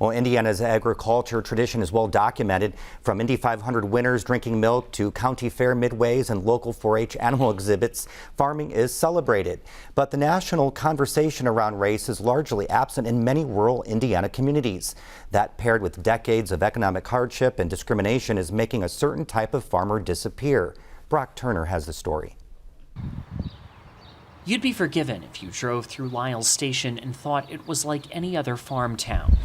Well, Indiana's agriculture tradition is well documented, from Indy 500 winners drinking milk to county fair midways and local 4-H animal exhibits. Farming is celebrated, but the national conversation around race is largely absent in many rural Indiana communities. That, paired with decades of economic hardship and discrimination, is making a certain type of farmer disappear. Brock Turner has the story. You'd be forgiven if you drove through Lyle's Station and thought it was like any other farm town.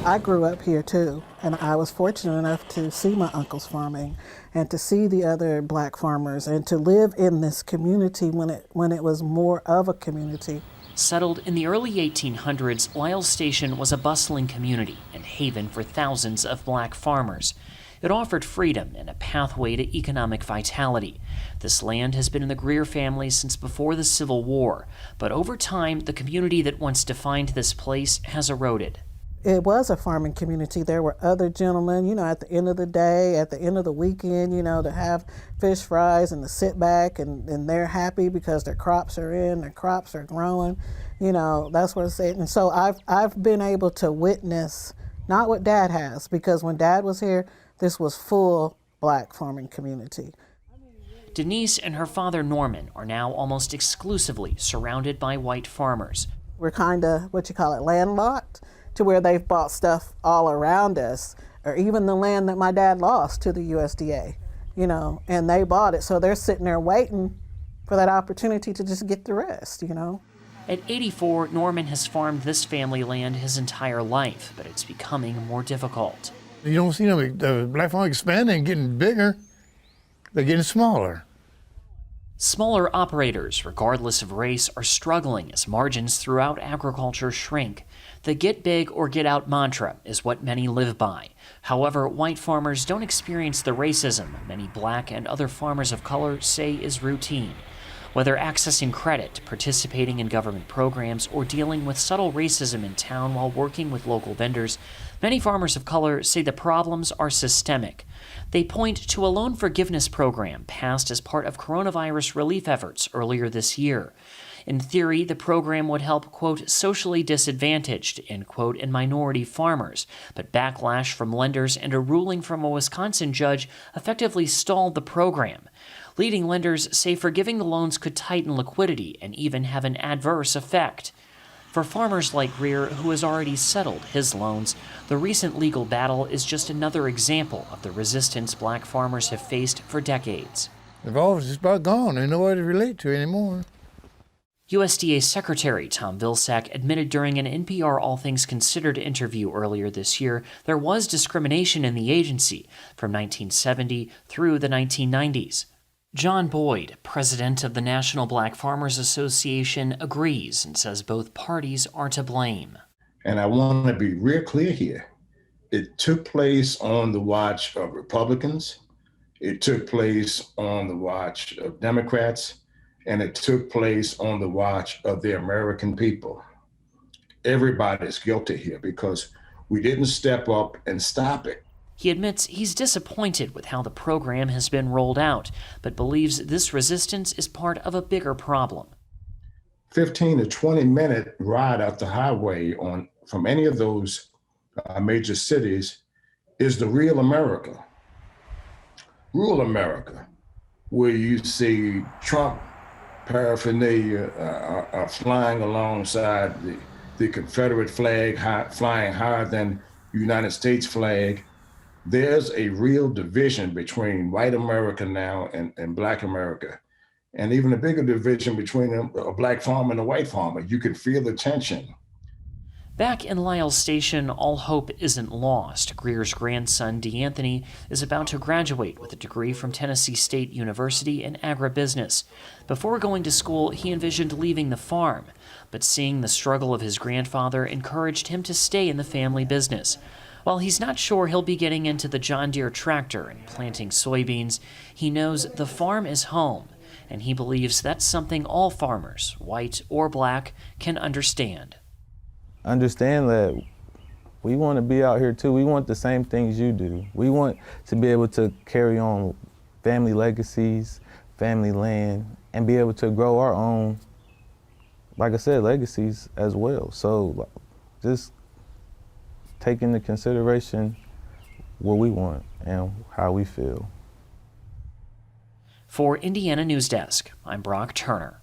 I grew up here too, and I was fortunate enough to see my uncles farming and to see the other black farmers and to live in this community when it was more of a community. Settled in the early 1800s, Lyle's Station was a bustling community and haven for thousands of black farmers. It offered freedom and a pathway to economic vitality. This land has been in the Greer family since before the Civil War, but over time, the community that once defined this place has eroded. It was a farming community. There were other gentlemen, at the end of the day, at the end of the weekend, to have fish fries and to sit back and they're happy because their crops are in, their crops are growing. That's what it's saying. And so I've been able to witness, not what Dad has, because when Dad was here, this was full black farming community. Denise and her father Norman are now almost exclusively surrounded by white farmers. We're kind of, landlocked, to where they've bought stuff all around us, or even the land that my dad lost to the USDA, and they bought it. So they're sitting there waiting for that opportunity to just get the rest, At 84, Norman has farmed this family land his entire life, but it's becoming more difficult. You don't see the black farm expanding, getting bigger. They're getting smaller. Smaller operators, regardless of race, are struggling as margins throughout agriculture shrink. The get big or get out mantra is what many live by. However, white farmers don't experience the racism many black and other farmers of color say is routine. Whether accessing credit, participating in government programs, or dealing with subtle racism in town while working with local vendors, many farmers of color say the problems are systemic. They point to a loan forgiveness program passed as part of coronavirus relief efforts earlier this year. In theory, the program would help, quote, socially disadvantaged, end quote, and minority farmers, but backlash from lenders and a ruling from a Wisconsin judge effectively stalled the program. Leading lenders say forgiving the loans could tighten liquidity and even have an adverse effect. For farmers like Greer, who has already settled his loans, the recent legal battle is just another example of the resistance black farmers have faced for decades. They've all just about gone. There's nobody to relate to anymore. USDA Secretary Tom Vilsack admitted during an NPR All Things Considered interview earlier this year there was discrimination in the agency from 1970 through the 1990s. John Boyd, president of the National Black Farmers Association, agrees and says both parties are to blame. And I want to be real clear here. It took place on the watch of Republicans. It took place on the watch of Democrats. And it took place on the watch of the American people. Everybody's guilty here because we didn't step up and stop it. He admits he's disappointed with how the program has been rolled out, but believes this resistance is part of a bigger problem. 15 to 20-minute ride up the highway from any of those major cities is the real America. Rural America, where you see Trump paraphernalia flying alongside the Confederate flag, flying higher than the United States flag. There's a real division between white America now and black America, and even a bigger division between a black farmer and a white farmer. You can feel the tension. Back in Lyle's Station, all hope isn't lost. Greer's grandson, DeAnthony, is about to graduate with a degree from Tennessee State University in agribusiness. Before going to school, he envisioned leaving the farm, but seeing the struggle of his grandfather encouraged him to stay in the family business. While he's not sure he'll be getting into the John Deere tractor and planting soybeans, he knows the farm is home, and he believes that's something all farmers, white or black, can understand. Understand that we want to be out here too. We want the same things you do. We want to be able to carry on family legacies, family land, and be able to grow our own, like I said, legacies as well. So just take into consideration what we want and how we feel. For Indiana News Desk, I'm Brock Turner.